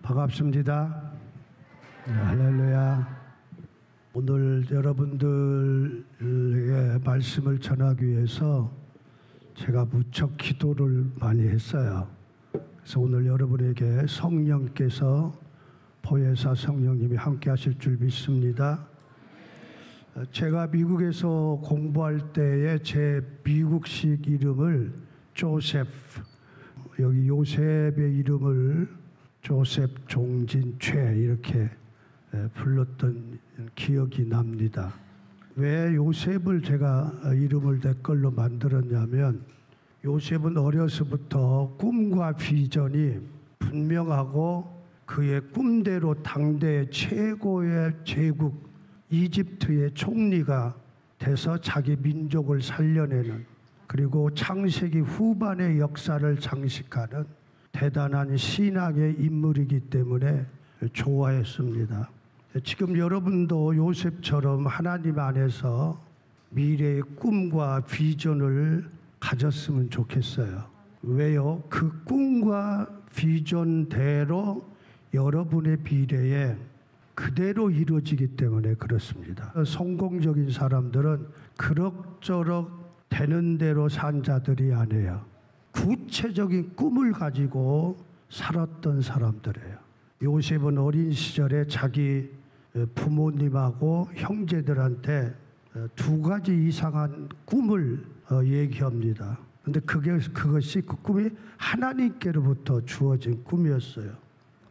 반갑습니다. 할렐루야. 오늘 여러분들에게 말씀을 전하기 위해서 제가 무척 기도를 많이 했어요. 그래서 오늘 여러분에게 성령께서 보혜사 성령님이 함께 하실 줄 믿습니다. 제가 미국에서 공부할 때에 제 미국식 이름을 조셉, 여기 요셉의 이름을 조셉 종진최 이렇게 불렀던 기억이 납니다. 왜 요셉을 제가 이름을 내 걸로 만들었냐면, 요셉은 어려서부터 꿈과 비전이 분명하고 그의 꿈대로 당대 최고의 제국 이집트의 총리가 돼서 자기 민족을 살려내는, 그리고 창세기 후반의 역사를 장식하는 대단한 신앙의 인물이기 때문에 좋아했습니다. 지금 여러분도 요셉처럼 하나님 안에서 미래의 꿈과 비전을 가졌으면 좋겠어요. 왜요? 그 꿈과 비전대로 여러분의 미래에 그대로 이루어지기 때문에 그렇습니다. 성공적인 사람들은 그럭저럭 되는 대로 산 자들이 아니에요. 구체적인 꿈을 가지고 살았던 사람들이에요. 요셉은 어린 시절에 자기 부모님하고 형제들한테 두 가지 이상한 꿈을 얘기합니다. 근데 그것이 그 꿈이 하나님께로부터 주어진 꿈이었어요.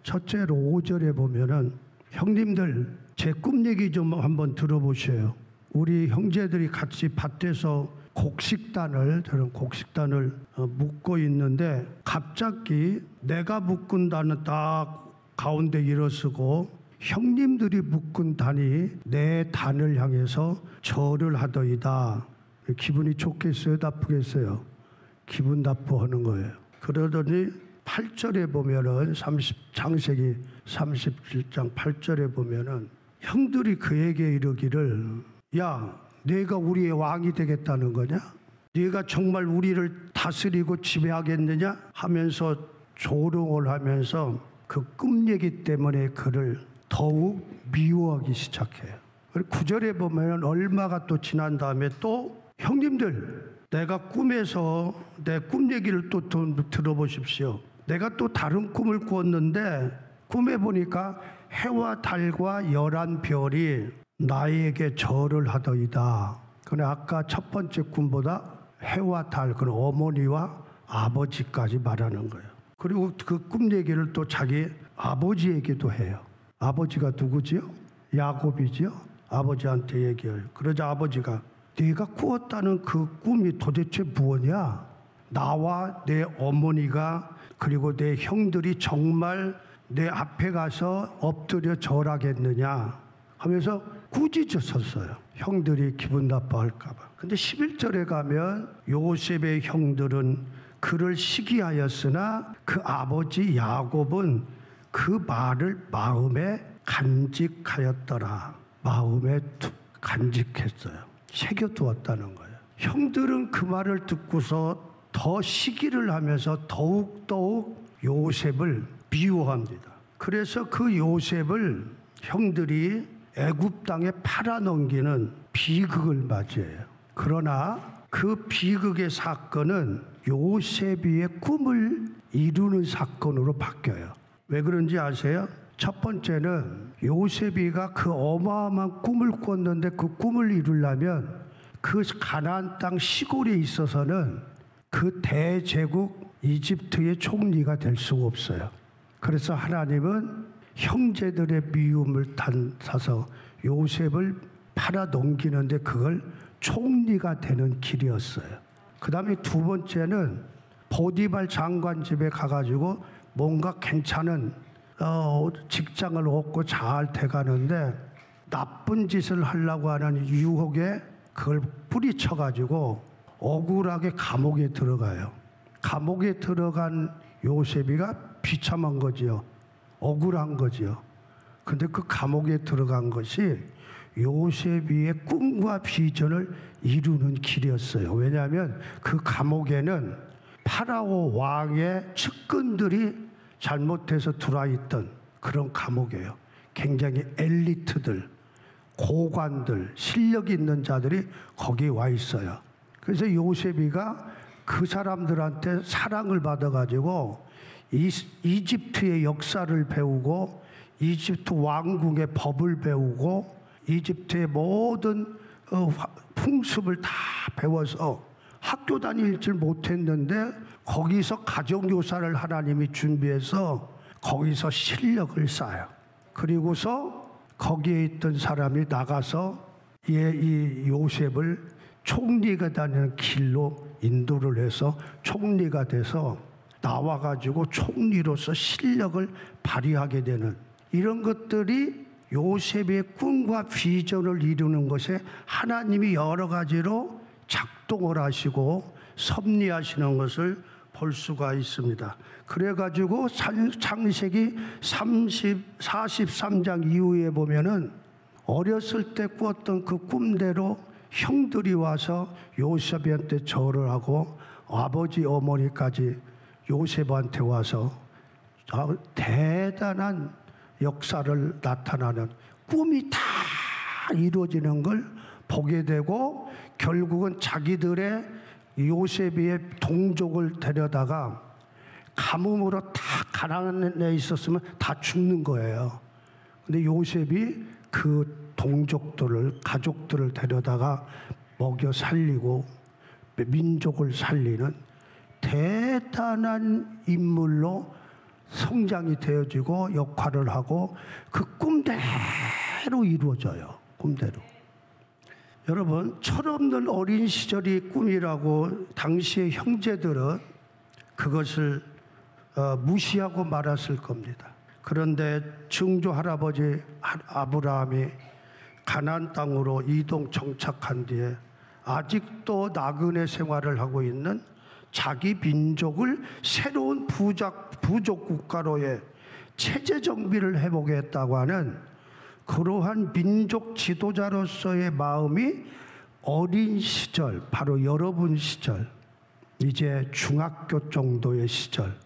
첫째로 5절에 보면은, 형님들 제 꿈 얘기 좀 한번 들어보세요. 우리 형제들이 같이 밭에서 저는 곡식단을 묶고 있는데, 갑자기 내가 묶은 단은 딱 가운데 일어서고 형님들이 묶은 단이 내 단을 향해서 절을 하더이다. 기분이 좋겠어요? 나쁘겠어요? 기분 나쁘하는 거예요. 그러더니 8절에 보면은 창세기 37장 8절에 보면은 형들이 그에게 이르기를, 야, 네가 우리의 왕이 되겠다는 거냐? 네가 정말 우리를 다스리고 지배하겠느냐? 하면서 조롱을 하면서 그 꿈 얘기 때문에 그를 더욱 미워하기 시작해요. 9절에 보면 얼마가 또 지난 다음에 또, 형님들 내가 꿈에서 내 꿈 얘기를 또 들어보십시오. 내가 또 다른 꿈을 꾸었는데 꿈에 보니까 해와 달과 11별이 나에게 절을 하더이다. 근데 아까 첫 번째 꿈보다 해와 달, 그 어머니와 아버지까지 말하는 거예요. 그리고 그 꿈 얘기를 또 자기 아버지에게도 해요. 아버지가 누구지요? 야곱이지요. 아버지한테 얘기해요. 그러자 아버지가, 네가 꾸었다는 그 꿈이 도대체 무엇이냐? 나와 내 어머니가 그리고 내 형들이 정말 내 앞에 가서 엎드려 절하겠느냐 하면서 꾸짖었어요. 형들이 기분 나빠할까 봐. 근데 11절에 가면 요셉의 형들은 그를 시기하였으나 그 아버지 야곱은 그 말을 마음에 간직하였더라. 마음에 간직했어요. 새겨두었다는 거예요. 형들은 그 말을 듣고서 더 시기를 하면서 더욱 요셉을 미워합니다. 그래서 그 요셉을 형들이 애굽 땅에 팔아넘기는 비극을 맞이해요. 그러나 그 비극의 사건은 요셉의 꿈을 이루는 사건으로 바뀌어요. 왜 그런지 아세요? 첫 번째는 요셉이가 그 어마어마한 꿈을 꿨는데 그 꿈을 이루려면 그 가나안 땅 시골에 있어서는 그 대제국 이집트의 총리가 될 수가 없어요. 그래서 하나님은 형제들의 미움을 사서 요셉을 팔아넘기는데 그걸 총리가 되는 길이었어요. 그 다음에 두 번째는 보디발 장관 집에 가가지고 뭔가 괜찮은 직장을 얻고 잘 돼가는데 나쁜 짓을 하려고 하는 유혹에 그걸 뿌리쳐가지고 억울하게 감옥에 들어가요. 감옥에 들어간 요셉이가 비참한 거지요. 억울한 거지요. 근데 그 감옥에 들어간 것이 요셉의 꿈과 비전을 이루는 길이었어요. 왜냐하면 그 감옥에는 파라오 왕의 측근들이 잘못해서 들어와 있던, 그런 감옥이에요. 굉장히 엘리트들, 고관들, 실력 있는 자들이 거기 와 있어요. 그래서 요셉이가 그 사람들한테 사랑을 받아가지고 이집트의 역사를 배우고 이집트 왕궁의 법을 배우고 이집트의 모든 풍습을 다 배워서 학교 다닐 줄 못했는데 거기서 가정교사를 하나님이 준비해서 거기서 실력을 쌓아요. 그리고서 거기에 있던 사람이 나가서 이 요셉을 총리가 다니는 길로 인도를 해서 총리가 돼서 나와가지고 총리로서 실력을 발휘하게 되는 이런 것들이 요셉의 꿈과 비전을 이루는 것에 하나님이 여러 가지로 작동을 하시고 섭리하시는 것을 볼 수가 있습니다. 그래가지고 창세기 43장 이후에 보면은 어렸을 때 꾸었던 그 꿈대로 형들이 와서 요셉한테 절을 하고 아버지 어머니까지 요셉한테 와서 대단한 역사를 나타나는 꿈이 다 이루어지는 걸 보게 되고 결국은 자기들의 요셉의 동족을 데려다가 가뭄으로 다 가난해 있었으면 다 죽는 거예요. 근데 요셉이 그 동족들을, 가족들을 데려다가 먹여 살리고 민족을 살리는 대단한 인물로 성장이 되어지고 역할을 하고 그 꿈대로 이루어져요. 꿈대로. 여러분, 철없는 어린 시절이 꿈이라고 당시의 형제들은 그것을 무시하고 말았을 겁니다. 그런데 증조 할아버지 아브라함이 가나안 땅으로 이동 정착한 뒤에 아직도 나그네 생활을 하고 있는 자기 민족을 새로운 부족 국가로의 체제 정비를 해보겠다고 하는 그러한 민족 지도자로서의 마음이 어린 시절, 바로 여러분 시절, 이제 중학교 정도의 시절,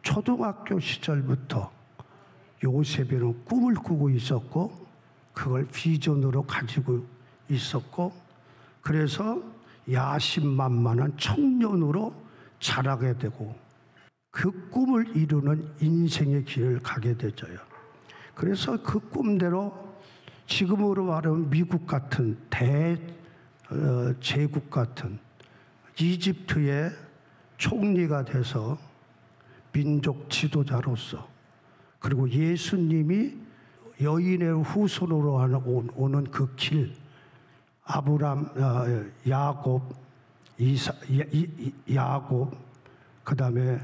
초등학교 시절부터 요셉이는 꿈을 꾸고 있었고 그걸 비전으로 가지고 있었고 그래서 야심만만한 청년으로 자라게 되고 그 꿈을 이루는 인생의 길을 가게 되죠요. 그래서 그 꿈대로 지금으로 말하면 미국 같은 제국 같은 이집트의 총리가 돼서 민족 지도자로서 그리고 예수님이 여인의 후손으로 오는 그 길, 아브람, 야곱, 그 다음에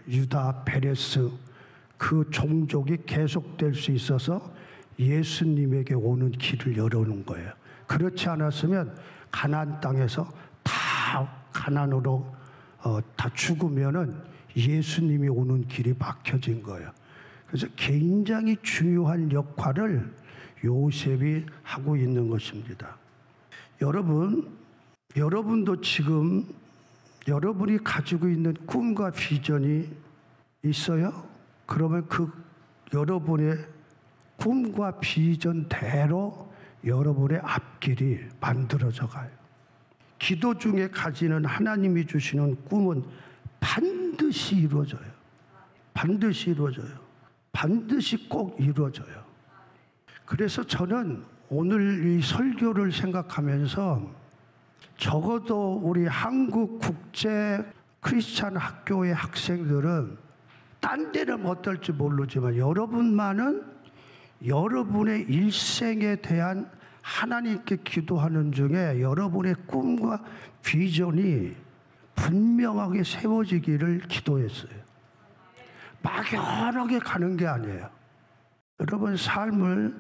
유다, 베레스 그 종족이 계속될 수 있어서 예수님에게 오는 길을 열어놓은 거예요. 그렇지 않았으면 가나안 땅에서 다 가난으로 다 죽으면은 예수님이 오는 길이 막혀진 거예요. 그래서 굉장히 중요한 역할을 요셉이 하고 있는 것입니다. 여러분도 지금 여러분이 가지고 있는 꿈과 비전이 있어요? 그러면 그 여러분의 꿈과 비전대로 여러분의 앞길이 만들어져 가요. 기도 중에 가지는 하나님이 주시는 꿈은 반드시 이루어져요. 반드시 이루어져요. 반드시 꼭 이루어져요. 그래서 저는 오늘 이 설교를 생각하면서 적어도 우리 한국 국제 크리스찬 학교의 학생들은 딴 데는 어떨지 모르지만 여러분만은 여러분의 일생에 대한 하나님께 기도하는 중에 여러분의 꿈과 비전이 분명하게 세워지기를 기도했어요. 막연하게 가는 게 아니에요. 여러분 삶을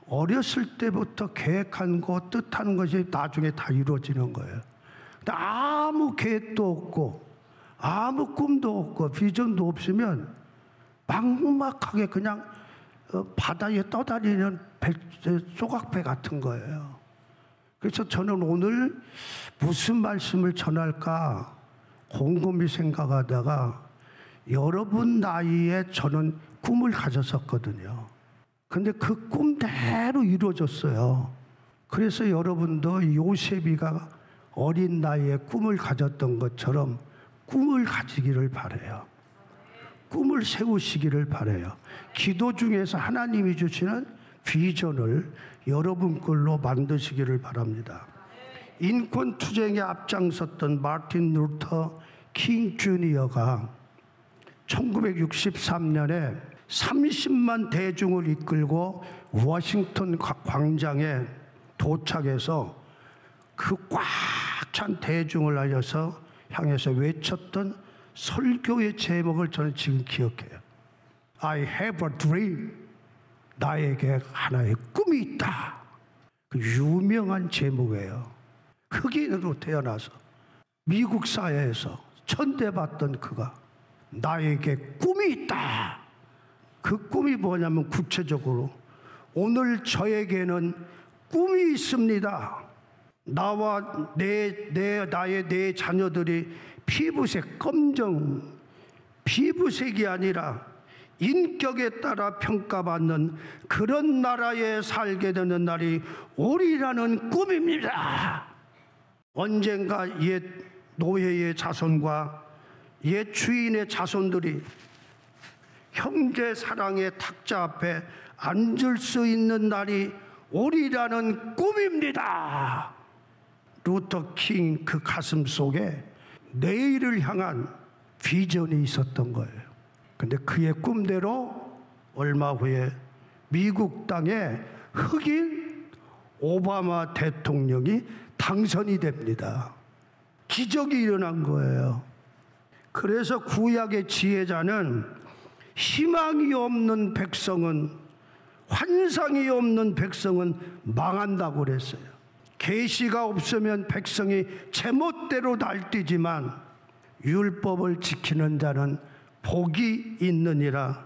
어렸을 때부터 계획한 것, 뜻하는 것이 나중에 다 이루어지는 거예요. 근데 아무 계획도 없고 아무 꿈도 없고 비전도 없으면 막막하게 그냥 바다에 떠다니는 조각배 같은 거예요. 그래서 저는 오늘 무슨 말씀을 전할까 곰곰이 생각하다가 여러분 나이에 저는 꿈을 가졌었거든요. 근데 그 꿈대로 이루어졌어요. 그래서 여러분도 요셉이가 어린 나이에 꿈을 가졌던 것처럼 꿈을 가지기를 바라요. 꿈을 세우시기를 바라요. 기도 중에서 하나님이 주시는 비전을 여러분 걸로 만드시기를 바랍니다. 인권 투쟁에 앞장섰던 마틴 루터 킹 주니어가 1963년에 30만 대중을 이끌고 워싱턴 광장에 도착해서 그 꽉 찬 대중을 향해서 외쳤던 설교의 제목을 저는 지금 기억해요. I have a dream. 나에게 하나의 꿈이 있다. 그 유명한 제목이에요. 흑인으로 태어나서 미국 사회에서 천대받던 그가 나에게 꿈이 있다. 그 꿈이 뭐냐면 구체적으로 오늘 저에게는 꿈이 있습니다. 나와 나의 네 자녀들이 피부색 검정 피부색이 아니라 인격에 따라 평가받는 그런 나라에 살게 되는 날이 오리라는 꿈입니다. 언젠가 옛 노예의 자손과 옛 주인의 자손들이 형제 사랑의 탁자 앞에 앉을 수 있는 날이 오리라는 꿈입니다. 루터 킹 그 가슴 속에 내일을 향한 비전이 있었던 거예요. 근데 그의 꿈대로 얼마 후에 미국 땅에 흑인 오바마 대통령이 당선이 됩니다. 기적이 일어난 거예요. 그래서 구약의 지혜자는 희망이 없는 백성은, 환상이 없는 백성은 망한다고 그랬어요. 계시가 없으면 백성이 제멋대로 날뛰지만 율법을 지키는 자는 복이 있느니라.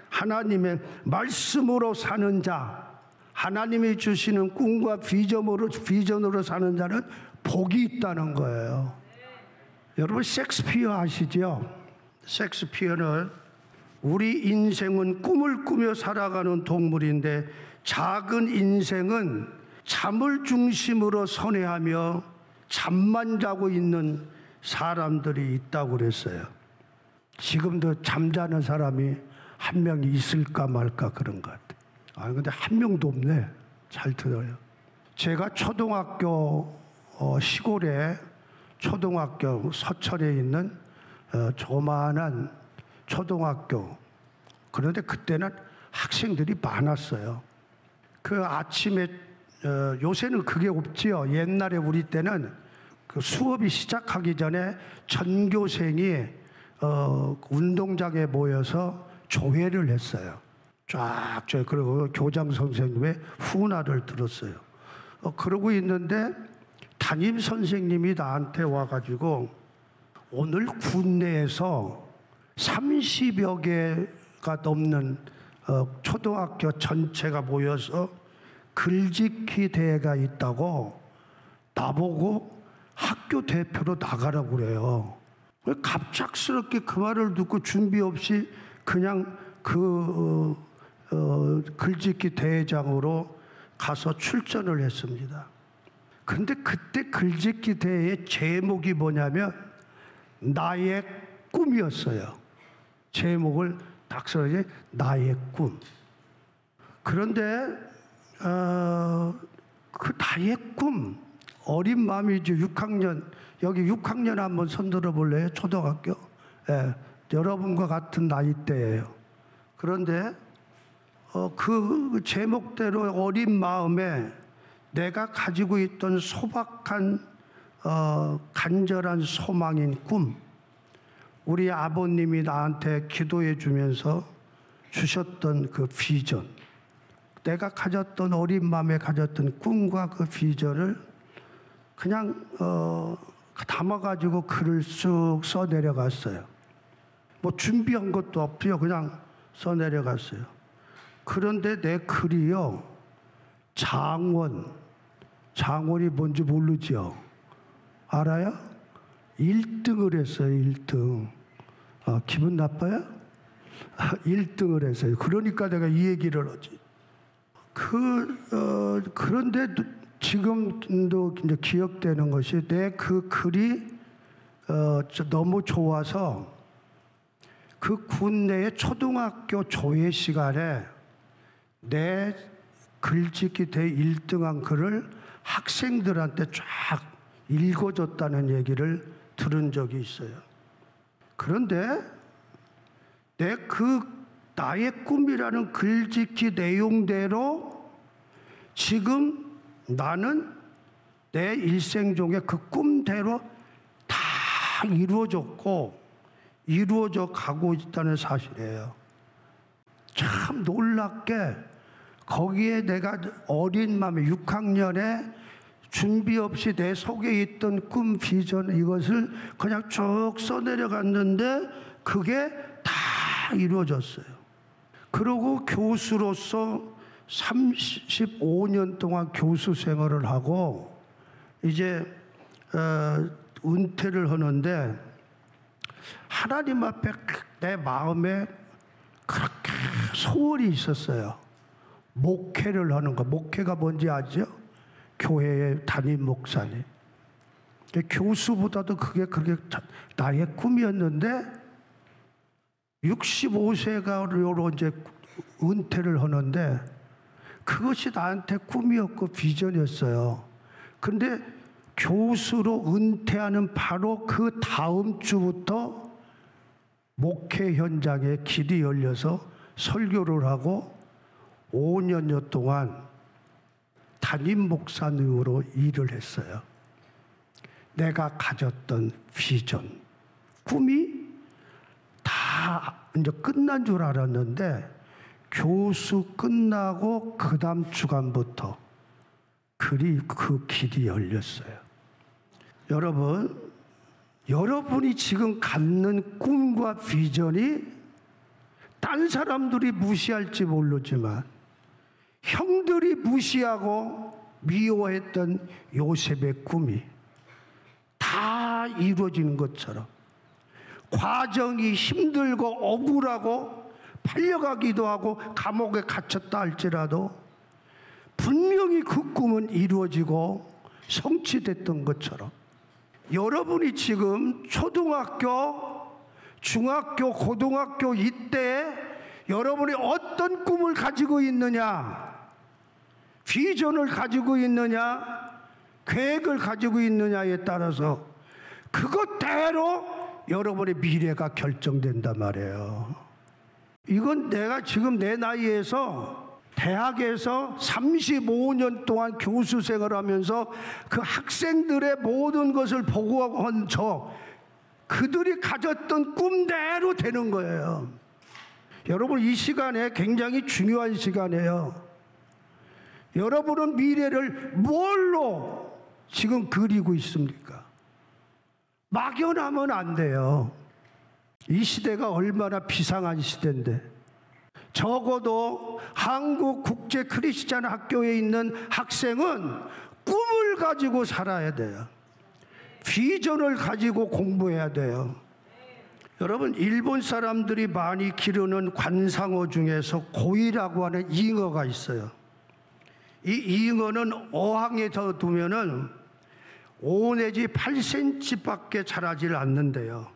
하나님의 말씀으로 사는 자, 하나님이 주시는 꿈과 비전으로 사는 자는 복이 있다는 거예요. 여러분 셰익스피어 아시죠? 셰익스피어는 우리 인생은 꿈을 꾸며 살아가는 동물인데 작은 인생은 잠을 중심으로 선회하며 잠만 자고 있는 사람들이 있다고 그랬어요. 지금도 잠자는 사람이 한 명 있을까 말까 그런 것 같아요. 근데 한 명도 없네. 잘 들어요. 제가 초등학교 시골에 초등학교 서천에 있는 조만한 초등학교, 그런데 그때는 학생들이 많았어요. 그 아침에 요새는 그게 없지요. 옛날에 우리 때는 그 수업이 시작하기 전에 전교생이 운동장에 모여서 조회를 했어요. 쫙 그리고 교장 선생님의 훈화를 들었어요. 그러고 있는데 담임 선생님이 나한테 와가지고 오늘 군내에서 30여 개가 넘는 초등학교 전체가 모여서 글짓기 대회가 있다고 나보고 학교 대표로 나가라고 그래요. 갑작스럽게 그 말을 듣고 준비 없이 그냥 글짓기 대회장으로 가서 출전을 했습니다. 근데 그때 글짓기 대회의 제목이 뭐냐면 나의 꿈이었어요. 제목을 딱 써야지 나의 꿈. 그런데 그 나의 꿈, 어린 마음이죠. 6학년, 여기 6학년 한번 손 들어볼래요? 초등학교? 예, 여러분과 같은 나이대예요. 그런데 그 제목대로 어린 마음에 내가 가지고 있던 소박한 간절한 소망인 꿈, 우리 아버님이 나한테 기도해 주면서 주셨던 그 비전, 내가 가졌던 어린 마음에 가졌던 꿈과 그 비전을 그냥 담아가지고 글을 쑥 써내려갔어요. 뭐 준비한 것도 없고요. 그냥 써내려갔어요. 그런데 내 글이요, 장원이 뭔지 모르죠? 알아요? 1등을 했어요. 1등. 기분 나빠요? 1등을 했어요. 그러니까 내가 이 얘기를 하지. 그런데 지금도 이제 기억되는 것이 내 그 글이 너무 좋아서 그 군내의 초등학교 조회 시간에 내 글짓기 대회 1등한 글을 학생들한테 쫙 읽어줬다는 얘기를 들은 적이 있어요. 그런데 나의 꿈이라는 글짓기 내용대로 지금 나는 내 일생 중에 그 꿈대로 다 이루어졌고 이루어져 가고 있다는 사실이에요. 참 놀랍게 거기에 내가 어린 마음에 6학년에 준비 없이 내 속에 있던 꿈, 비전 이것을 그냥 쭉 써내려갔는데 그게 다 이루어졌어요. 그리고 교수로서 35년 동안 교수 생활을 하고 이제 은퇴를 하는데 하나님 앞에 내 마음에 그렇게 소원이 있었어요. 목회를 하는 거. 목회가 뭔지 아죠? 교회의 담임 목사님. 교수보다도 그게 나의 꿈이었는데 65세가 이제 은퇴를 하는데 그것이 나한테 꿈이었고 비전이었어요. 근데 교수로 은퇴하는 바로 그 다음 주부터 목회 현장에 길이 열려서 설교를 하고 5년여 동안 담임 목사님으로 일을 했어요. 내가 가졌던 비전, 꿈이 다 이제 끝난 줄 알았는데 교수 끝나고 그 다음 주간부터 그 길이 열렸어요. 여러분이 지금 갖는 꿈과 비전이 딴 사람들이 무시할지 모르지만 형들이 무시하고 미워했던 요셉의 꿈이 다 이루어지는 것처럼 과정이 힘들고 억울하고 팔려가기도 하고 감옥에 갇혔다 할지라도 분명히 그 꿈은 이루어지고 성취됐던 것처럼 여러분이 지금 초등학교, 중학교, 고등학교 이때 여러분이 어떤 꿈을 가지고 있느냐, 비전을 가지고 있느냐, 계획을 가지고 있느냐에 따라서 그것대로 여러분의 미래가 결정된단 말이에요. 이건 내가 지금 내 나이에서 대학에서 35년 동안 교수 생활하면서 그 학생들의 모든 것을 보고한 그들이 가졌던 꿈대로 되는 거예요. 여러분, 이 시간에 굉장히 중요한 시간이에요. 여러분은 미래를 뭘로 지금 그리고 있습니까? 막연하면 안 돼요. 이 시대가 얼마나 비상한 시대인데 적어도 한국 국제 크리스찬 학교에 있는 학생은 꿈을 가지고 살아야 돼요. 비전을 가지고 공부해야 돼요. 여러분, 일본 사람들이 많이 기르는 관상어 중에서 고이라고 하는 잉어가 있어요. 이 잉어는 어항에 두면은 5 내지 8cm밖에 자라질 않는데요.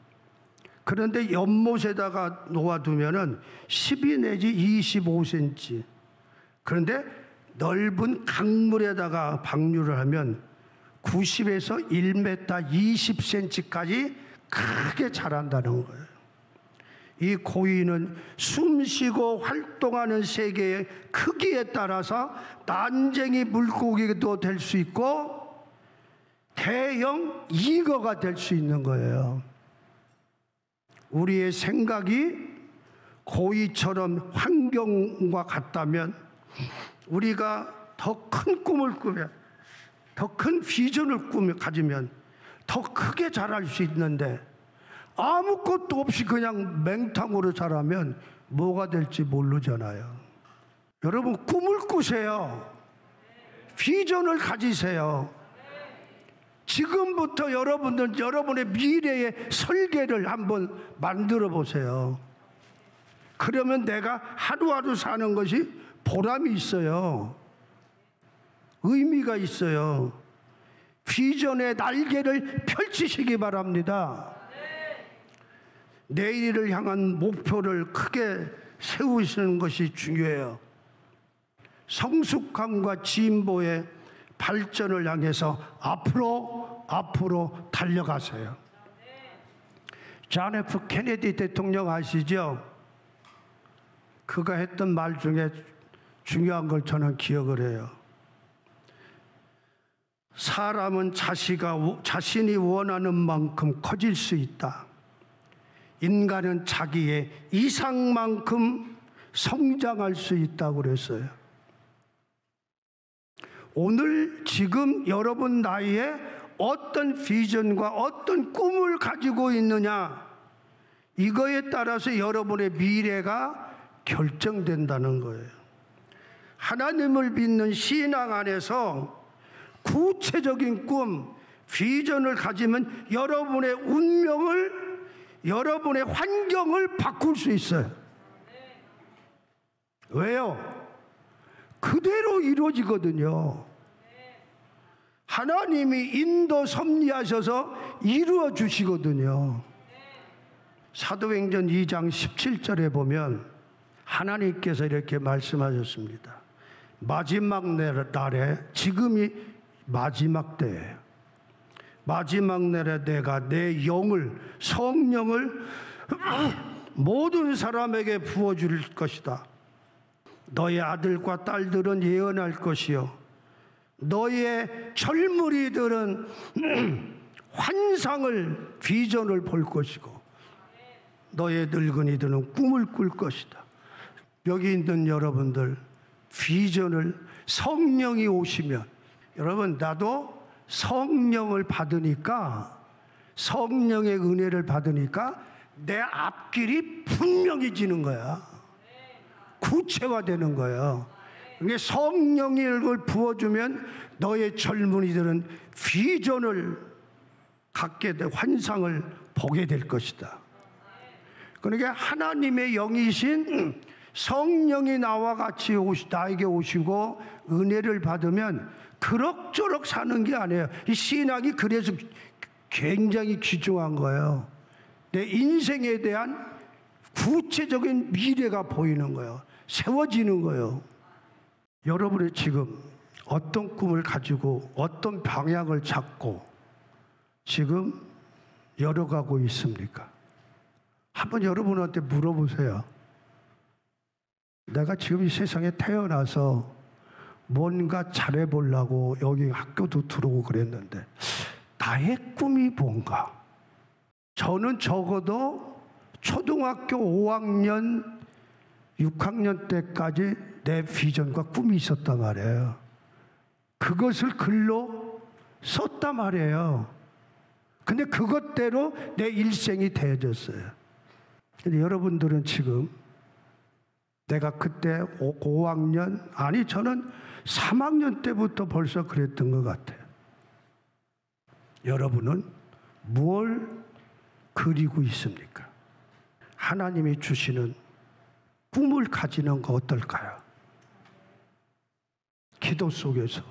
그런데 연못에다가 놓아두면은 12 내지 25cm. 그런데 넓은 강물에다가 방류를 하면 90에서 1m 20cm까지 크게 자란다는 거예요. 이 고이는 숨쉬고 활동하는 세계의 크기에 따라서 난쟁이 물고기도 될 수 있고 대형 잉어가 될 수 있는 거예요. 우리의 생각이 고이처럼 환경과 같다면 우리가 더 큰 꿈을 꾸며 더 큰 비전을 가지면 더 크게 자랄 수 있는데 아무것도 없이 그냥 맹탕으로 자라면 뭐가 될지 모르잖아요. 여러분, 꿈을 꾸세요. 비전을 가지세요. 지금부터 여러분의 미래의 설계를 한번 만들어 보세요. 그러면 내가 하루하루 사는 것이 보람이 있어요. 의미가 있어요. 비전의 날개를 펼치시기 바랍니다. 내일을 향한 목표를 크게 세우시는 것이 중요해요. 성숙함과 진보의 발전을 향해서 앞으로 달려가세요. 존 F 케네디 대통령 아시죠? 그가 했던 말 중에 중요한 걸 저는 기억을 해요. 사람은 자신이 원하는 만큼 커질 수 있다. 인간은 자기의 이상만큼 성장할 수 있다고 그랬어요. 오늘 지금 여러분 나이에 어떤 비전과 어떤 꿈을 가지고 있느냐, 이거에 따라서 여러분의 미래가 결정된다는 거예요. 하나님을 믿는 신앙 안에서 구체적인 꿈, 비전을 가지면 여러분의 운명을, 여러분의 환경을 바꿀 수 있어요. 왜요? 그대로 이루어지거든요. 하나님이 인도 섭리하셔서 이루어 주시거든요. 사도행전 2장 17절에 보면 하나님께서 이렇게 말씀하셨습니다. 마지막 날에, 지금이 마지막 때예요. 마지막 날에 내가 내 영을, 성령을 모든 사람에게 부어줄 것이다. 너의 아들과 딸들은 예언할 것이요, 너의 젊은이들은 환상을, 비전을 볼 것이고, 너의 늙은이들은 꿈을 꿀 것이다. 여기 있는 여러분들, 비전을, 성령이 오시면, 여러분 나도 성령을 받으니까, 성령의 은혜를 받으니까 내 앞길이 분명해지는 거야. 구체화되는 거예요. 그러니까 성령이 이걸 부어주면 너의 젊은이들은 비전을 갖게 돼, 환상을 보게 될 것이다. 그러니까 하나님의 영이신 성령이 나와 같이 나에게 오시고 은혜를 받으면 그럭저럭 사는 게 아니에요. 이 신앙이 그래서 굉장히 귀중한 거예요. 내 인생에 대한 구체적인 미래가 보이는 거예요. 세워지는 거예요. 여러분이 지금 어떤 꿈을 가지고 어떤 방향을 잡고 지금 열어가고 있습니까? 한번 여러분한테 물어보세요. 내가 지금 이 세상에 태어나서 뭔가 잘해보려고 여기 학교도 들어오고 그랬는데 나의 꿈이 뭔가? 저는 적어도 초등학교 5학년, 6학년 때까지 내 비전과 꿈이 있었단 말이에요. 그것을 글로 썼단 말이에요. 근데 그것대로 내 일생이 되어졌어요. 근데 여러분들은 지금 내가 그때 5학년, 아니 저는 3학년 때부터 벌써 그랬던 것 같아요. 여러분은 뭘 그리고 있습니까? 하나님이 주시는 꿈을 가지는 거 어떨까요? 기도 속에서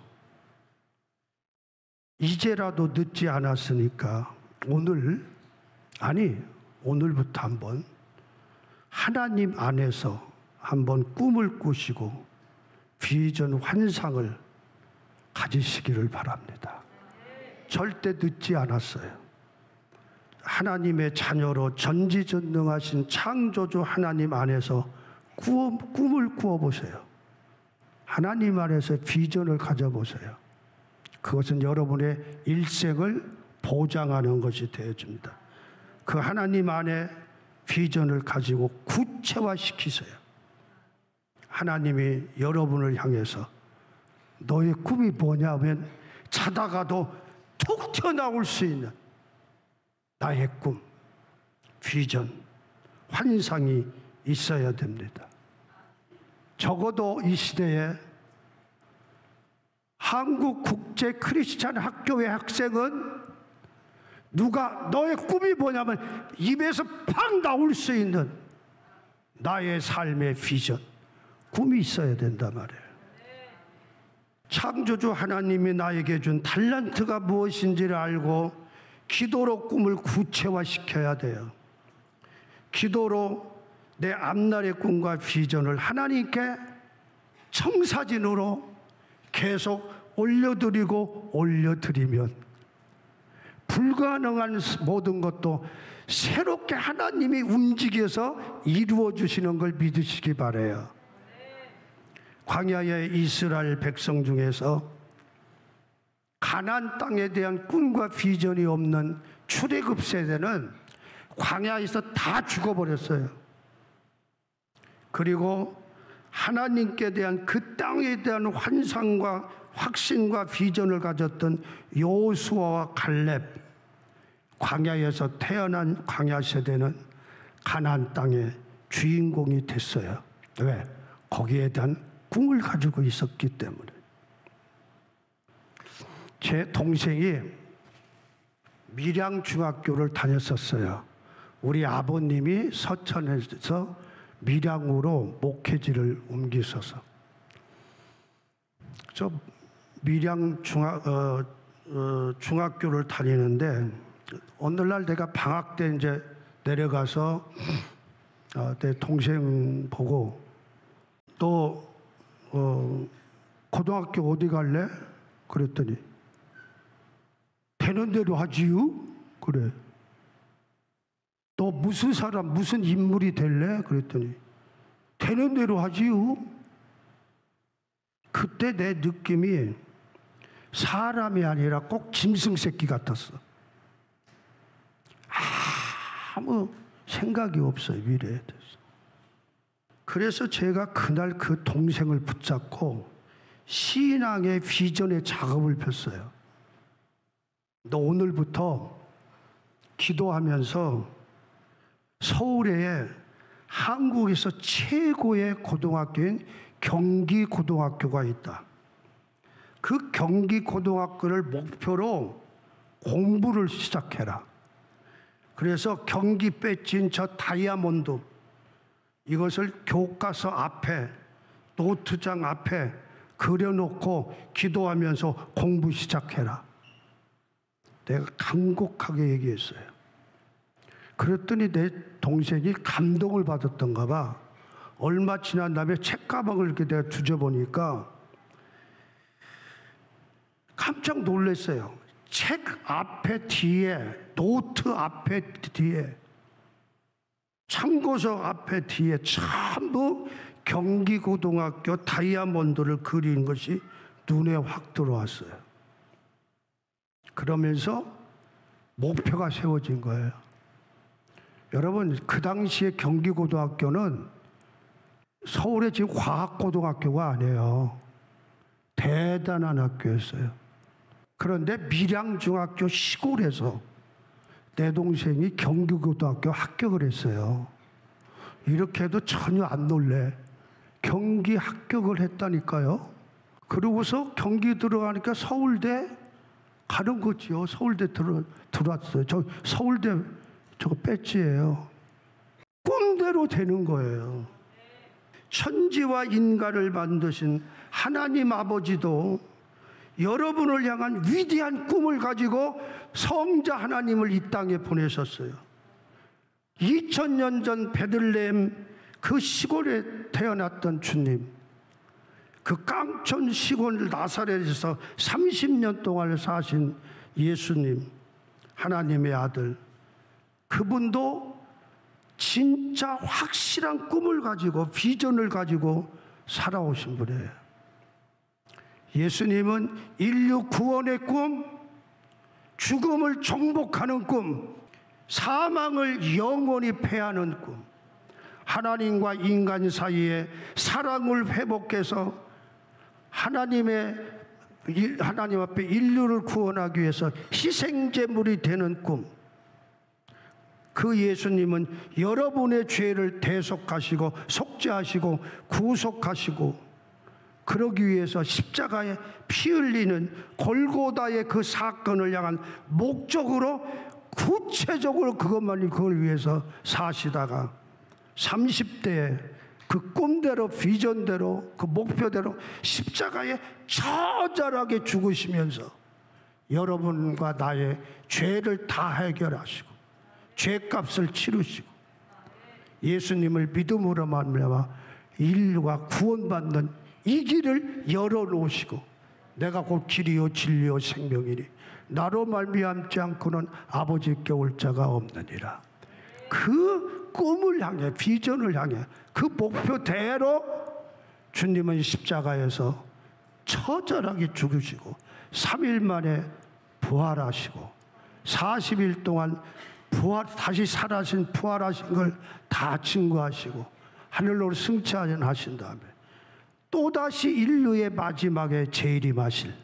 이제라도 늦지 않았으니까 오늘부터 한번 하나님 안에서 한번 꿈을 꾸시고 비전, 환상을 가지시기를 바랍니다. 절대 늦지 않았어요. 하나님의 자녀로 전지전능하신 창조주 하나님 안에서 꿈을 꾸어보세요. 하나님 안에서 비전을 가져보세요. 그것은 여러분의 일생을 보장하는 것이 되어집니다. 그 하나님 안에 비전을 가지고 구체화시키세요. 하나님이 여러분을 향해서 너의 꿈이 뭐냐면 자다가도 툭 튀어나올 수 있는 나의 꿈, 비전, 환상이 있어야 됩니다. 적어도 이 시대에 한국 국제 크리스찬 학교의 학생은 누가 너의 꿈이 뭐냐면 입에서 팍 나올 수 있는 나의 삶의 비전, 꿈이 있어야 된단 말이에요. 창조주 하나님이 나에게 준 달란트가 무엇인지를 알고 기도로 꿈을 구체화시켜야 돼요. 기도로 내 앞날의 꿈과 비전을 하나님께 청사진으로 계속 올려드리면 불가능한 모든 것도 새롭게 하나님이 움직여서 이루어 주시는 걸 믿으시기 바라요. 광야의 이스라엘 백성 중에서 가나안 땅에 대한 꿈과 비전이 없는 출애굽 세대는 광야에서 다 죽어버렸어요. 그리고 하나님께 대한 그 땅에 대한 환상과 확신과 비전을 가졌던 여호수아와 갈렙, 광야에서 태어난 광야 세대는 가나안 땅의 주인공이 됐어요. 왜? 거기에 대한 꿈을 가지고 있었기 때문에. 제 동생이 밀양중학교를 다녔었어요. 우리 아버님이 서천에서 밀양으로 목회지를 옮기셔서 저 밀양 중학교를 다니는데 어느 날 내가 방학 때 이제 내려가서 내 동생 보고 또 고등학교 어디 갈래? 그랬더니 되는 대로 하지요? 그래. 너 무슨 사람, 무슨 인물이 될래? 그랬더니 되는 대로 하지요? 그때 내 느낌이 사람이 아니라 꼭 짐승 새끼 같았어. 아무 생각이 없어요, 미래에 대해서. 그래서 제가 그날 그 동생을 붙잡고 신앙의 비전의 작업을 폈어요. 너 오늘부터 기도하면서 서울에 한국에서 최고의 고등학교인 경기고등학교가 있다. 그 경기고등학교를 목표로 공부를 시작해라. 그래서 경기 배지인 저 다이아몬드 이것을 교과서 앞에 노트장 앞에 그려놓고 기도하면서 공부 시작해라. 내가 간곡하게 얘기했어요. 그랬더니 내 동생이 감동을 받았던가 봐. 얼마 지난 다음에 책가방을 이렇게 내가 뒤져보니까 깜짝 놀랐어요. 책 앞에 뒤에, 노트 앞에 뒤에, 참고서 앞에 뒤에 전부 경기고등학교 다이아몬드를 그린 것이 눈에 확 들어왔어요. 그러면서 목표가 세워진 거예요. 여러분, 그 당시에 경기고등학교는 서울의 지금 과학고등학교가 아니에요. 대단한 학교였어요. 그런데 밀양중학교 시골에서 내 동생이 경기고등학교 합격을 했어요. 이렇게 해도 전혀 안 놀래. 경기 합격을 했다니까요. 그러고서 경기 들어가니까 서울대 가는 거지요. 서울대 들어왔어요. 저 서울대 저거 배지예요. 꿈대로 되는 거예요. 천지와 인간을 만드신 하나님 아버지도 여러분을 향한 위대한 꿈을 가지고 성자 하나님을 이 땅에 보내셨어요. 2000년 전 베들레헴 그 시골에 태어났던 주님, 그 깡촌 시골 나사렛에서 30년 동안 사신 예수님, 하나님의 아들, 그분도 진짜 확실한 꿈을 가지고 비전을 가지고 살아오신 분이에요. 예수님은 인류 구원의 꿈, 죽음을 정복하는 꿈, 사망을 영원히 패하는 꿈, 하나님과 인간 사이에 사랑을 회복해서 하나님 앞에 인류를 구원하기 위해서 희생제물이 되는 꿈. 그 예수님은 여러분의 죄를 대속하시고 속죄하시고 구속하시고 그러기 위해서 십자가에 피 흘리는 골고다의 그 사건을 향한 목적으로 구체적으로 그걸 위해서 사시다가 30대에 그 꿈대로, 비전대로, 그 목표대로 십자가에 처절하게 죽으시면서 여러분과 나의 죄를 다 해결하시고 죄값을 치르시고 예수님을 믿음으로 말미암아 인류가 구원받는 이 길을 열어놓으시고 내가 곧 길이요 진리요 생명이니 나로 말미암지 않고는 아버지께 올 자가 없느니라. 그 꿈을 향해, 비전을 향해, 그 목표대로 주님은 십자가에서 처절하게 죽으시고 3일 만에 부활하시고 40일 동안 다시 살아신 부활하신 걸 다 증거하시고 하늘로 승천하신 다음에 또다시 인류의 마지막에 재림하실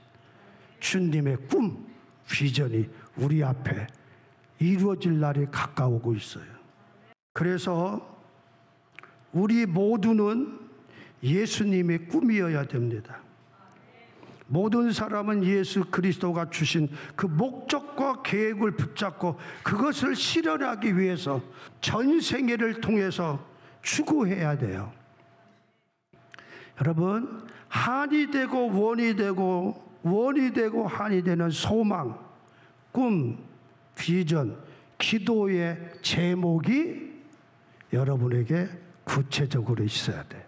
주님의 꿈, 비전이 우리 앞에 이루어질 날이 가까우고 있어요. 그래서 우리 모두는 예수님의 꿈이어야 됩니다. 모든 사람은 예수 그리스도가 주신 그 목적과 계획을 붙잡고 그것을 실현하기 위해서 전 생애를 통해서 추구해야 돼요. 여러분, 한이 되고 원이 되고 원이 되고 한이 되는 소망, 꿈, 비전, 기도의 제목이 여러분에게 구체적으로 있어야 돼요.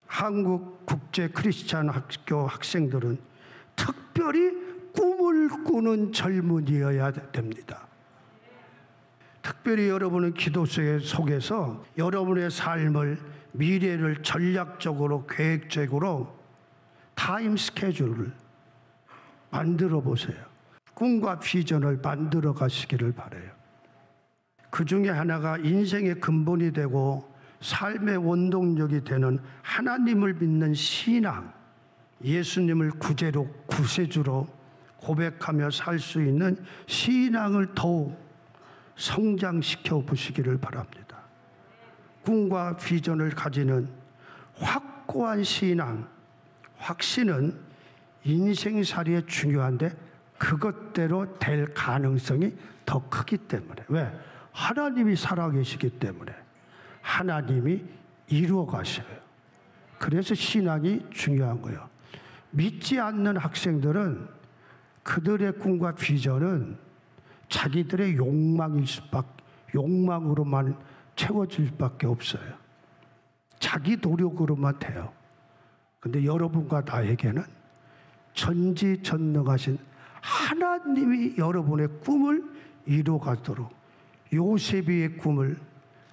한국 국제 크리스찬 학교 학생들은 특별히 꿈을 꾸는 젊은이여야 됩니다. 특별히 여러분은 기도 속에서 여러분의 삶을, 미래를 전략적으로, 계획적으로 타임 스케줄을 만들어 보세요. 꿈과 비전을 만들어 가시기를 바라요. 그 중에 하나가 인생의 근본이 되고 삶의 원동력이 되는 하나님을 믿는 신앙, 예수님을 구세주로 고백하며 살 수 있는 신앙을 더욱 성장시켜 보시기를 바랍니다. 꿈과 비전을 가지는 확고한 신앙, 확신은 인생살이에 중요한데 그것대로 될 가능성이 더 크기 때문에. 왜? 하나님이 살아계시기 때문에. 하나님이 이루어 가셔요. 그래서 신앙이 중요한 거예요. 믿지 않는 학생들은 그들의 꿈과 비전은 자기들의 욕망으로만 채워질 수밖에 없어요. 자기 노력으로만 돼요. 근데 여러분과 나에게는 전지전능하신 하나님이 여러분의 꿈을 이루어가도록 요셉의 꿈을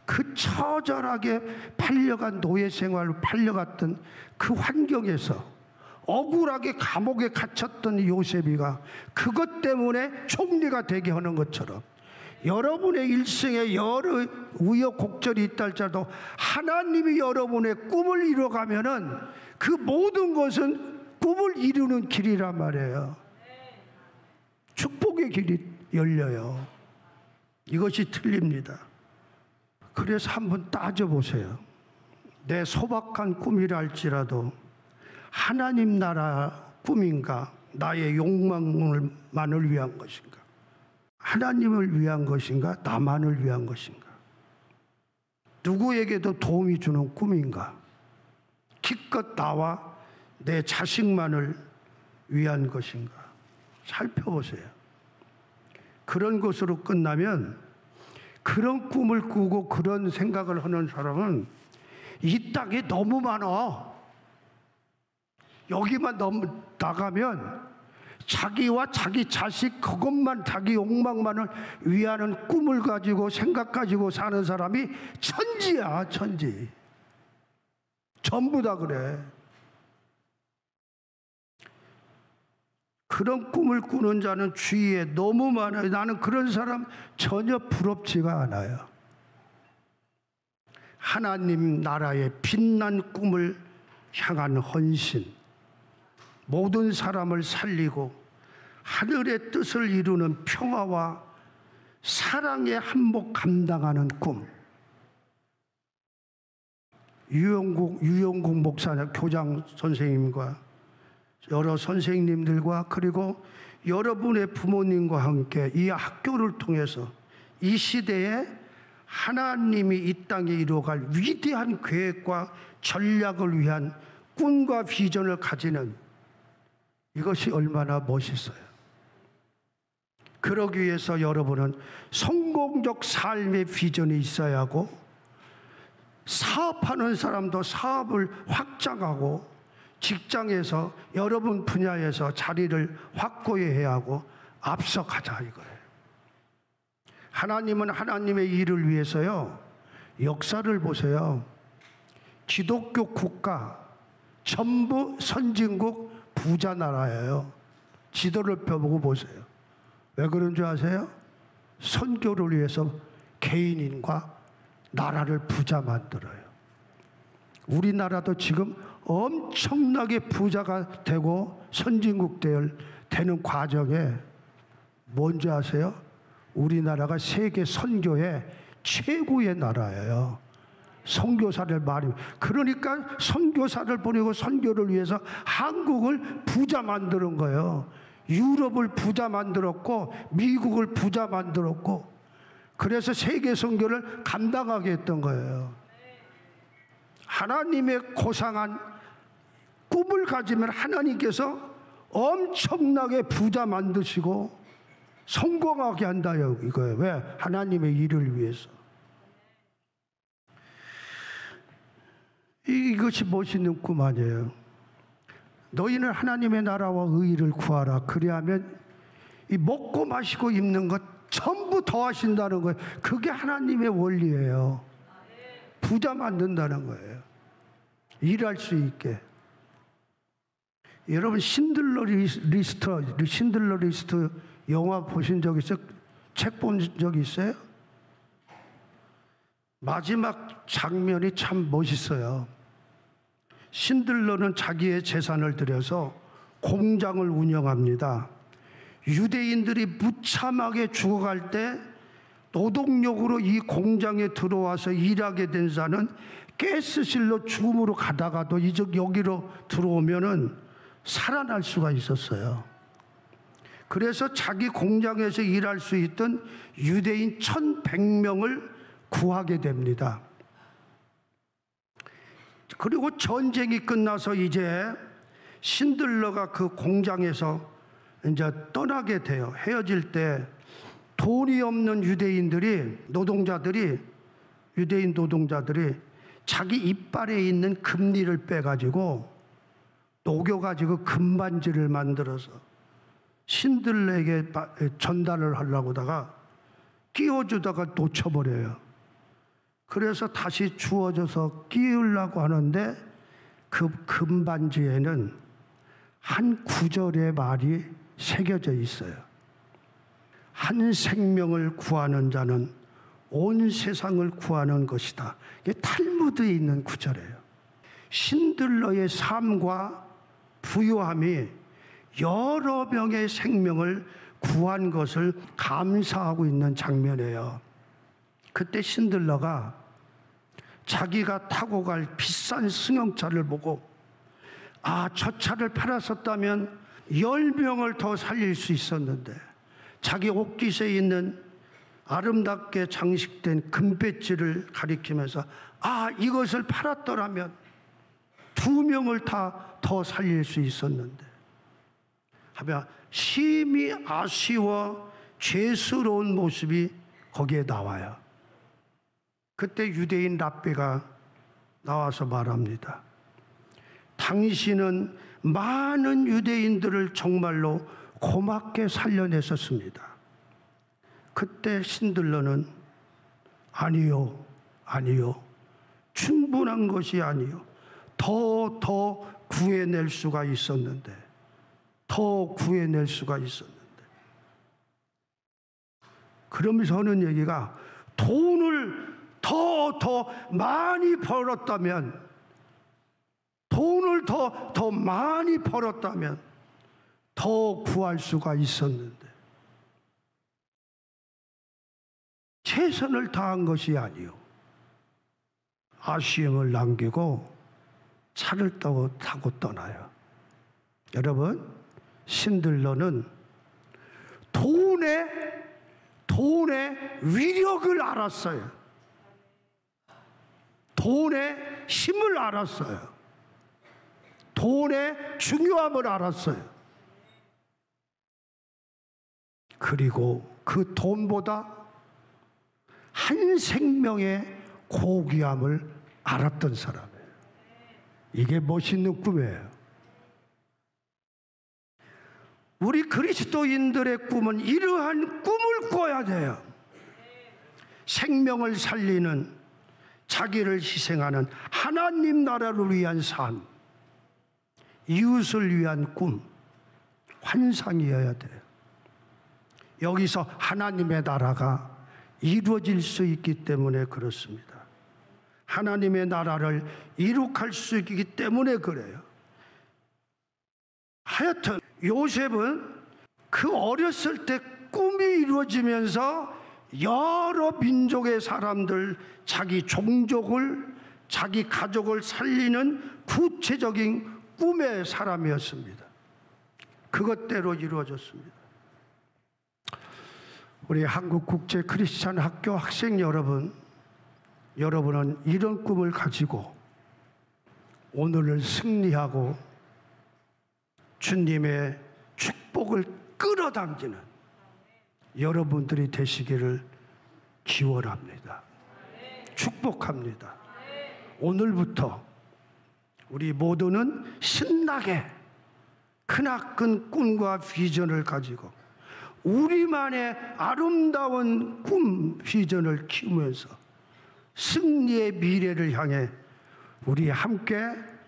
그 처절하게 팔려간 노예 생활을 팔려갔던 그 환경에서 억울하게 감옥에 갇혔던 요셉이가 그것 때문에 총리가 되게 하는 것처럼 여러분의 일생에 여러 우여곡절이 있다 할지라도 하나님이 여러분의 꿈을 이루어가면은 그 모든 것은 꿈을 이루는 길이란 말이에요. 축복의 길이 열려요. 이것이 틀립니다. 그래서 한번 따져보세요. 내 소박한 꿈이라 할지라도 하나님 나라 꿈인가, 나의 욕망만을 위한 것인가, 하나님을 위한 것인가, 나만을 위한 것인가, 누구에게도 도움이 주는 꿈인가, 기껏 나와 내 자식만을 위한 것인가 살펴보세요. 그런 것으로 끝나면, 그런 꿈을 꾸고 그런 생각을 하는 사람은 이 땅에 너무 많아. 여기만 너무 나가면 자기와 자기 자식 그것만, 자기 욕망만을 위하는 꿈을 가지고 생각 가지고 사는 사람이 천지야, 천지. 전부 다 그래. 그런 꿈을 꾸는 자는 주위에 너무 많아요. 나는 그런 사람 전혀 부럽지가 않아요. 하나님 나라의 빛난 꿈을 향한 헌신, 모든 사람을 살리고 하늘의 뜻을 이루는 평화와 사랑의 한몫 감당하는 꿈. 유영국 목사, 교장 선생님과 여러 선생님들과 그리고 여러분의 부모님과 함께 이 학교를 통해서 이 시대에 하나님이 이 땅에 이루어갈 위대한 계획과 전략을 위한 꿈과 비전을 가지는 이것이 얼마나 멋있어요. 그러기 위해서 여러분은 성공적 삶의 비전이 있어야 하고, 사업하는 사람도 사업을 확장하고, 직장에서 여러분 분야에서 자리를 확고히 해야 하고 앞서가자 이거예요. 하나님은 하나님의 일을 위해서요, 역사를 보세요. 기독교 국가 전부 선진국 부자 나라예요. 지도를 펴보고 보세요. 왜 그런 줄 아세요? 선교를 위해서 개인인과 나라를 부자 만들어요. 우리나라도 지금 엄청나게 부자가 되고 선진국 되는 과정에 뭔지 아세요? 우리나라가 세계 선교의 최고의 나라예요. 선교사를 많이, 그러니까 선교사를 보내고 선교를 위해서 한국을 부자 만드는 거예요. 유럽을 부자 만들었고 미국을 부자 만들었고, 그래서 세계 선교를 감당하게 했던 거예요. 하나님의 고상한 꿈을 가지면 하나님께서 엄청나게 부자 만드시고 성공하게 한다 이거예요. 왜? 하나님의 일을 위해서. 이것이 멋있는 꿈 아니에요. 너희는 하나님의 나라와 의의를 구하라. 그리하면 이 먹고 마시고 입는 것 전부 더하신다는 거예요. 그게 하나님의 원리예요. 부자 만든다는 거예요. 일할 수 있게. 여러분 신들러 리스트 영화 보신 적 있어요? 책 본 적 있어요? 마지막 장면이 참 멋있어요. 신들러는 자기의 재산을 들여서 공장을 운영합니다. 유대인들이 무참하게 죽어갈 때 노동력으로 이 공장에 들어와서 일하게 된 자는 가스실로 죽음으로 가다가도 여기로 들어오면은 살아날 수가 있었어요. 그래서 자기 공장에서 일할 수 있던 유대인 1,100명을 구하게 됩니다. 그리고 전쟁이 끝나서 이제 신들러가 그 공장에서 이제 떠나게 돼요. 헤어질 때 돈이 없는 유대인 노동자들이 자기 이빨에 있는 금리를 빼가지고 녹여가지고 금반지를 만들어서 신들에게 전달을 하려고 하다가 끼워주다가 놓쳐버려요. 그래서 다시 주워져서 끼우려고 하는데 그 금반지에는 한 구절의 말이 새겨져 있어요. 한 생명을 구하는 자는 온 세상을 구하는 것이다. 이게 탈무드에 있는 구절이에요. 신들러의 삶과 부유함이 여러 명의 생명을 구한 것을 감사하고 있는 장면이에요. 그때 신들러가 자기가 타고 갈 비싼 승용차를 보고, 저 차를 팔았었다면 10명을 더 살릴 수 있었는데, 자기 옷깃에 있는 아름답게 장식된 금배지를 가리키면서 이것을 팔았더라면 2명을 더 살릴 수 있었는데 하며 심히 아쉬워 죄스러운 모습이 거기에 나와요. 그때 유대인 랍비가 나와서 말합니다. 당신은 많은 유대인들을 정말로 고맙게 살려냈었습니다. 그때 신들러는 아니요, 충분한 것이 아니요, 더 구해낼 수가 있었는데, 그러면서 하는 얘기가, 돈을 더 많이 벌었다면, 더 구할 수가 있었는데, 최선을 다한 것이 아니요, 아쉬움을 남기고 차를 타고 떠나요. 여러분, 신들러는 돈의 위력을 알았어요. 돈의 힘을 알았어요. 돈의 중요함을 알았어요. 그리고 그 돈보다 한 생명의 고귀함을 알았던 사람이에요. 이게 멋있는 꿈이에요. 우리 그리스도인들의 꿈은 이러한 꿈을 꿔야 돼요. 생명을 살리는, 자기를 희생하는 하나님 나라를 위한 삶, 이웃을 위한 꿈, 환상이어야 돼요. 여기서 하나님의 나라가 이루어질 수 있기 때문에 그렇습니다. 하나님의 나라를 이룩할 수 있기 때문에 그래요. 하여튼 요셉은 그 어렸을 때 꿈이 이루어지면서 여러 민족의 사람들, 자기 종족을, 자기 가족을 살리는 구체적인 꿈의 사람이었습니다. 그것대로 이루어졌습니다. 우리 한국국제크리스찬학교 학생 여러분, 여러분은 이런 꿈을 가지고 오늘을 승리하고 주님의 축복을 끌어당기는 여러분들이 되시기를 기원합니다. 축복합니다. 오늘부터 우리 모두는 신나게 크나큰 꿈과 비전을 가지고 우리만의 아름다운 꿈, 비전을 키우면서 승리의 미래를 향해 우리 함께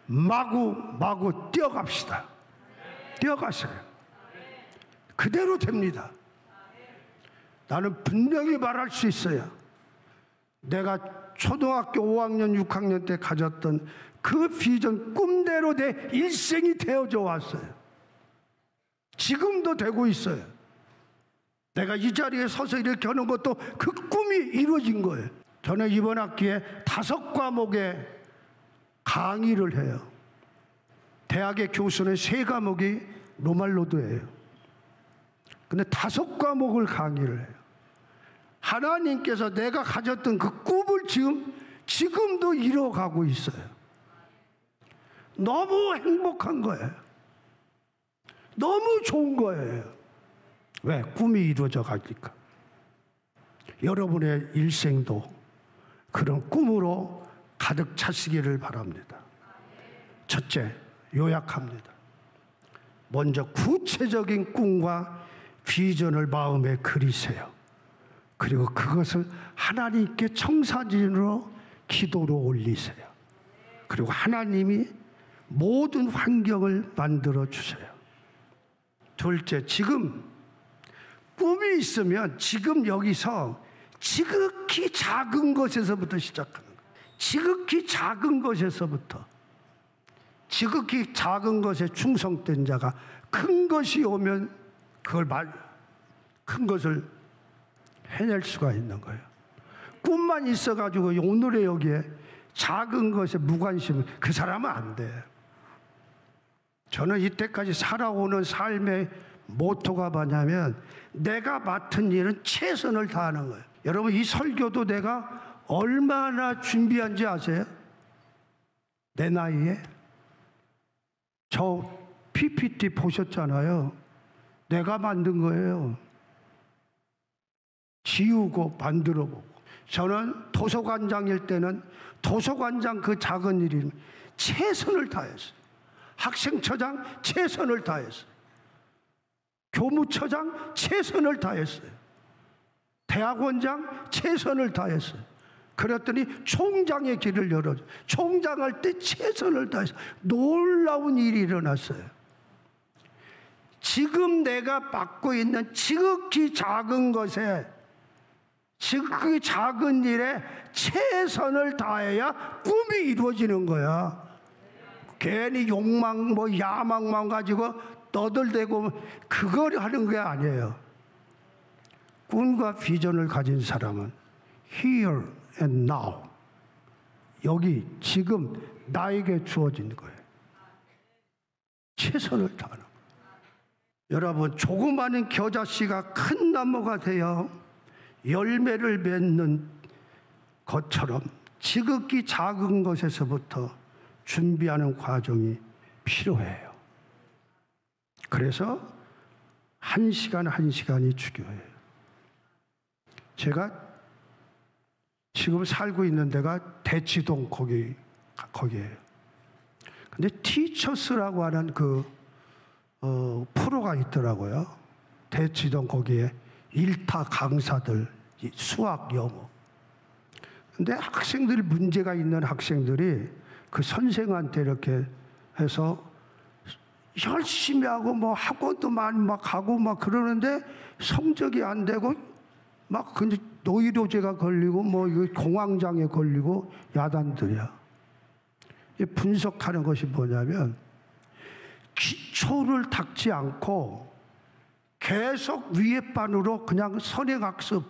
마구 뛰어갑시다. 뛰어가세요. 그대로 됩니다. 나는 분명히 말할 수 있어요. 내가 초등학교 5학년, 6학년 때 가졌던 그 비전, 꿈대로 내 일생이 되어져 왔어요. 지금도 되고 있어요. 내가 이 자리에 서서 이렇게 하는 것도 그 꿈이 이루어진 거예요. 저는 이번 학기에 5과목의 강의를 해요. 대학의 교수는 3과목이 로말로드예요. 근데 5과목을 강의를 해요. 하나님께서 내가 가졌던 그 꿈을 지금도 이뤄가고 있어요. 너무 행복한 거예요. 너무 좋은 거예요. 왜? 꿈이 이루어져 가니까. 여러분의 일생도 그런 꿈으로 가득 차시기를 바랍니다. 첫째, 요약합니다. 먼저 구체적인 꿈과 비전을 마음에 그리세요. 그리고 그것을 하나님께 청사진으로 기도로 올리세요. 그리고 하나님이 모든 환경을 만들어 주세요. 둘째, 지금 꿈이 있으면 지금 여기서 지극히 작은 것에서부터 시작하는 거예요. 지극히 작은 것에서부터. 지극히 작은 것에 충성된 자가 큰 것이 오면 큰 것을 해낼 수가 있는 거예요. 꿈만 있어가지고 오늘의 여기에 작은 것에 무관심, 그 사람은 안 돼. 저는 이때까지 살아오는 삶의 모토가 뭐냐면 내가 맡은 일은 최선을 다하는 거예요. 여러분, 이 설교도 내가 얼마나 준비한지 아세요? 내 나이에? 저 PPT 보셨잖아요. 내가 만든 거예요. 지우고 만들어보고. 저는 도서관장일 때는 도서관장 그 작은 일이 최선을 다했어요. 학생처장 최선을 다했어요. 교무처장 최선을 다했어요. 대학원장 최선을 다했어요. 그랬더니 총장의 길을 열어줘. 총장할 때 최선을 다해서 놀라운 일이 일어났어요. 지금 내가 맡고 있는 지극히 작은 것에, 지극히 작은 일에 최선을 다해야 꿈이 이루어지는 거야. 괜히 욕망, 야망만 가지고 떠들대고 그걸 하는 게 아니에요. 꿈과 비전을 가진 사람은 here and now, 여기 지금 나에게 주어진 거예요. 최선을 다하는 거예요. 여러분, 조그마한 겨자씨가 큰 나무가 되어 열매를 맺는 것처럼 지극히 작은 것에서부터 준비하는 과정이 필요해요. 그래서 한 시간 한 시간이 중요해요. 제가 지금 살고 있는 데가 대치동 거기에요. 근데 티처스라고 하는 프로가 있더라고요. 대치동 거기에 일타 강사들, 수학, 영어. 근데 학생들이 문제가 있는 학생들이 그 선생한테 이렇게 해서 열심히 하고 뭐 학원도 많이 막 가고 막 그러는데 성적이 안 되고 막 근데 노이로제가 걸리고 뭐 공황장애 걸리고 야단들이야. 분석하는 것이 뭐냐면 기초를 닦지 않고 계속 위에 반으로 그냥 선행학습.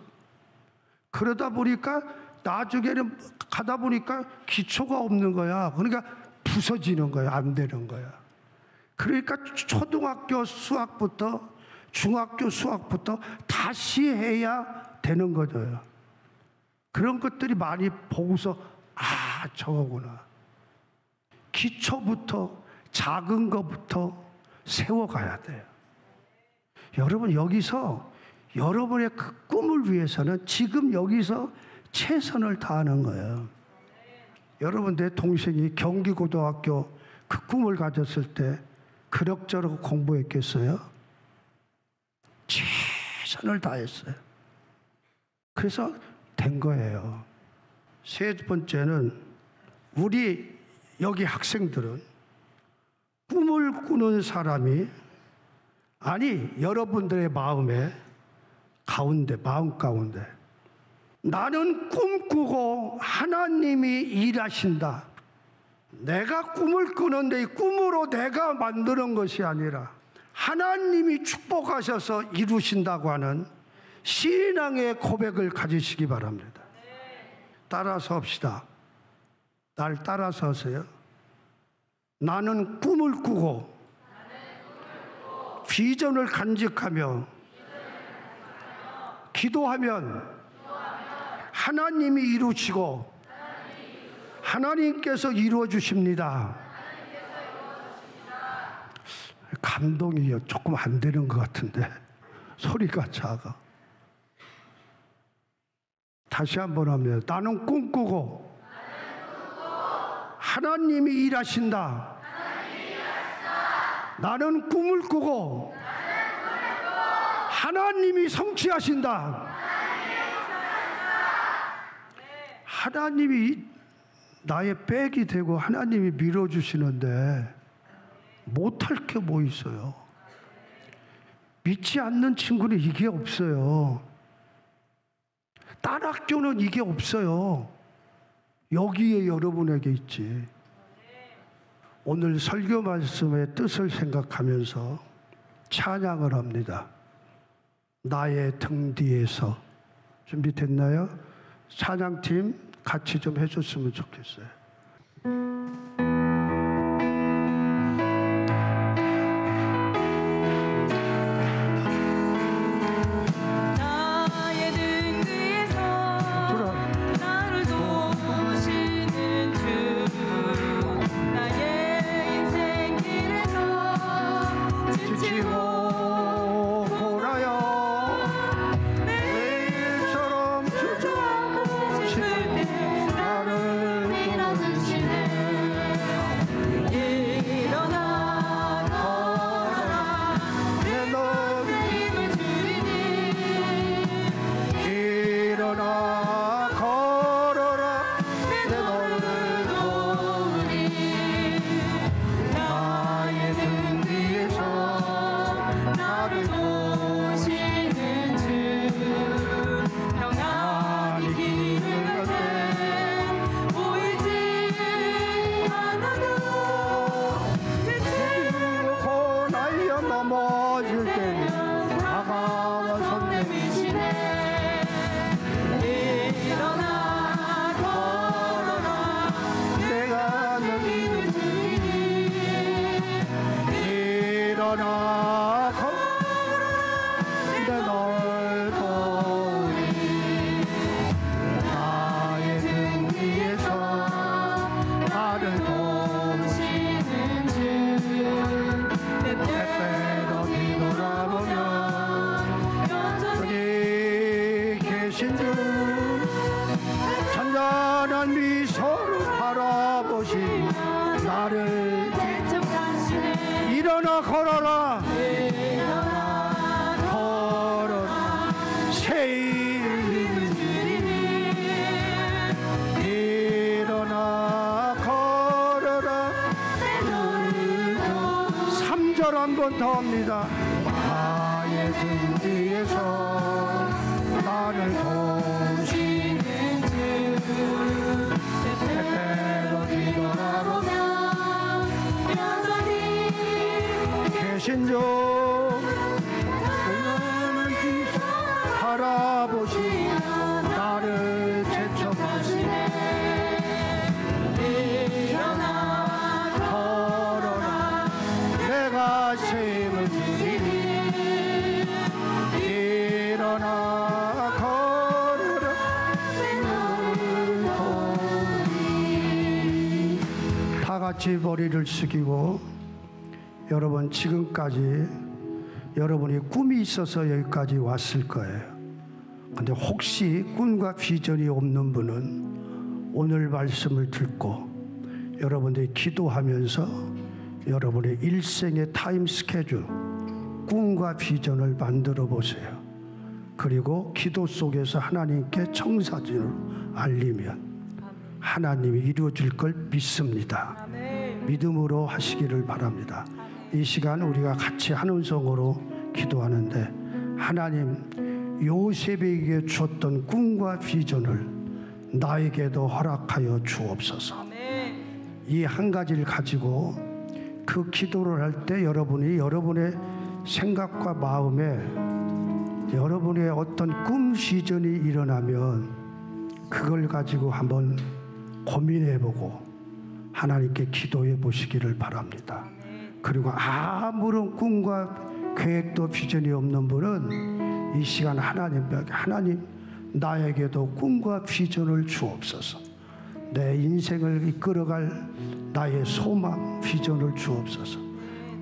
그러다 보니까 나중에는 가다 보니까 기초가 없는 거야. 그러니까 부서지는 거야. 안 되는 거야. 그러니까 초등학교 수학부터 중학교 수학부터 다시 해야 되는 거죠. 그런 것들이 많이 보고서 저거구나. 기초부터 작은 것부터 세워가야 돼요. 여러분 여기서 여러분의 그 꿈을 위해서는 지금 여기서 최선을 다하는 거예요. 여러분 내 동생이 경기고등학교 그 꿈을 가졌을 때 그럭저럭 공부했겠어요? 최선을 다했어요. 그래서 된 거예요. 세 번째는 우리 여기 학생들은 꿈을 꾸는 사람이 여러분들의 마음 가운데 나는 꿈꾸고 하나님이 일하신다. 내가 꿈을 꾸는데 이 꿈으로 내가 만드는 것이 아니라 하나님이 축복하셔서 이루신다고 하는 신앙의 고백을 가지시기 바랍니다. 따라서 합시다. 날 따라서 하세요. 나는 꿈을 꾸고 비전을 간직하며 기도하면 하나님이 이루시고 하나님께서 이루어 주십니다. 감동이 조금 안 되는 것 같은데 소리가 작아. 다시 한번 합니다. 나는 꿈꾸고 하나님이 일하신다. 나는 꿈을 꾸고 하나님이 성취하신다. 하나님이 나의 백이 되고 하나님이 밀어주시는데 못할 게 뭐 있어요? 믿지 않는 친구는 이게 없어요. 딴 학교는 이게 없어요. 여기에 여러분에게 있지. 오늘 설교 말씀의 뜻을 생각하면서 찬양을 합니다. 나의 등 뒤에서. 준비됐나요? 찬양팀 같이 좀 해줬으면 좋겠어요. 나의 등 위에서 나를 제척하시네. 일어나 걸어라. 일어나 걸어라. 새일 일어나 걸어라. 3절 한 번 더 합니다. 나의 등 뒤에서 나를 도우시는 주 때때로 뒤돌아보며 여전히 계신 주 그는 뒤에서 바라보시며 나를 제쳐가시네. 일어나 걸어라. 내가 힘을 주리니 일어나 걸어라. 다 같이 머리를 숙이고, 여러분 지금까지 여러분이 꿈이 있어서 여기까지 왔을 거예요. 근데 혹시 꿈과 비전이 없는 분은 오늘 말씀을 듣고 여러분들이 기도하면서 여러분의 일생의 타임 스케줄, 꿈과 비전을 만들어 보세요. 그리고 기도 속에서 하나님께 청사진을 알리면 하나님이 이루어질 걸 믿습니다. 믿음으로 하시기를 바랍니다. 이 시간 우리가 같이 한 음성으로 기도하는데, 하나님, 요셉에게 주었던 꿈과 비전을 나에게도 허락하여 주옵소서. 이 한 가지를 가지고 그 기도를 할 때 여러분이 여러분의 생각과 마음에 여러분의 어떤 꿈 비전이 일어나면 그걸 가지고 한번 고민해보고 하나님께 기도해 보시기를 바랍니다. 그리고 아무런 꿈과 계획도 비전이 없는 분은 이 시간 하나님 나에게도 꿈과 비전을 주옵소서. 내 인생을 이끌어갈 나의 소망 비전을 주옵소서.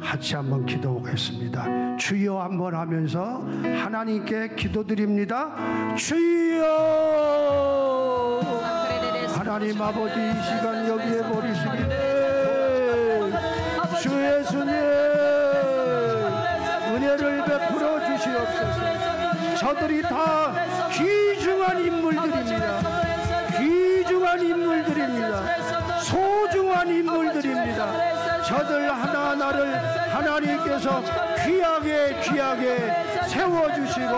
같이 한번 기도하겠습니다. 주여 한번 하면서 하나님께 기도드립니다. 주여. 하나님 아버지, 이 시간 여기에 버리시기에 주 예수님 은혜를 베풀어 주시옵소서. 저들이 다 귀중한 인물들입니다. 귀중한 인물들입니다. 소중한 인물들입니다. 저들 하나하나를 하나님께서 귀하게 세워주시고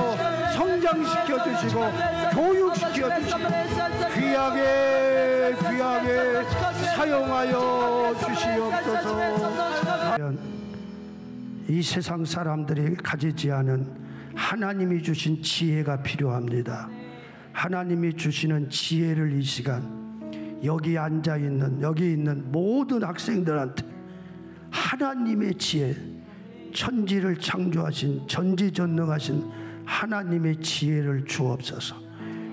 성장시켜 주시고 교육시켜 주시고 귀하게 사용하여 주시옵소서. 이 세상 사람들이 가지지 않은 하나님이 주신 지혜가 필요합니다. 하나님이 주시는 지혜를 이 시간 여기 있는 모든 학생들한테 하나님의 지혜, 천지를 창조하신 전지전능하신 하나님의 지혜를 주옵소서.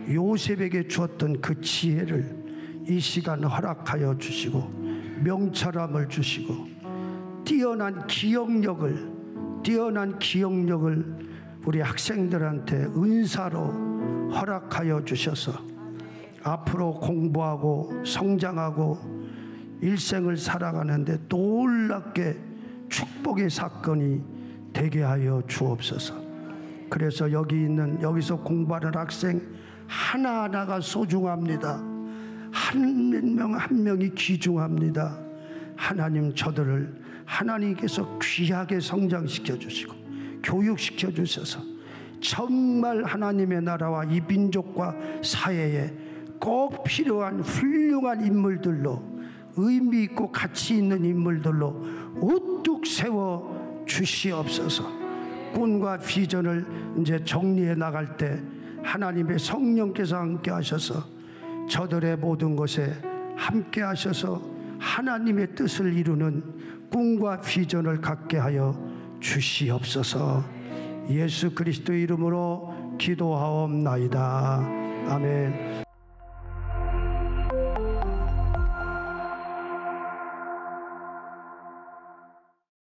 요셉에게 주었던 그 지혜를 이 시간 허락하여 주시고 명철함을 주시고 뛰어난 기억력을 우리 학생들한테 은사로 허락하여 주셔서 앞으로 공부하고 성장하고 일생을 살아가는데 놀랍게 축복의 사건이 되게 하여 주옵소서. 그래서 여기서 공부하는 학생 하나하나가 소중합니다. 한 명 한 명이 귀중합니다. 하나님, 저들을 하나님께서 귀하게 성장시켜 주시고 교육시켜 주셔서 정말 하나님의 나라와 이 민족과 사회에 꼭 필요한 훌륭한 인물들로, 의미 있고 가치 있는 인물들로 우뚝 세워 주시옵소서. 꿈과 비전을 이제 정리해 나갈 때 하나님의 성령께서 함께 하셔서 저들의 모든 것에 함께 하셔서 하나님의 뜻을 이루는 꿈과 비전을 갖게 하여 주시옵소서. 예수 그리스도 이름으로 기도하옵나이다. 아멘.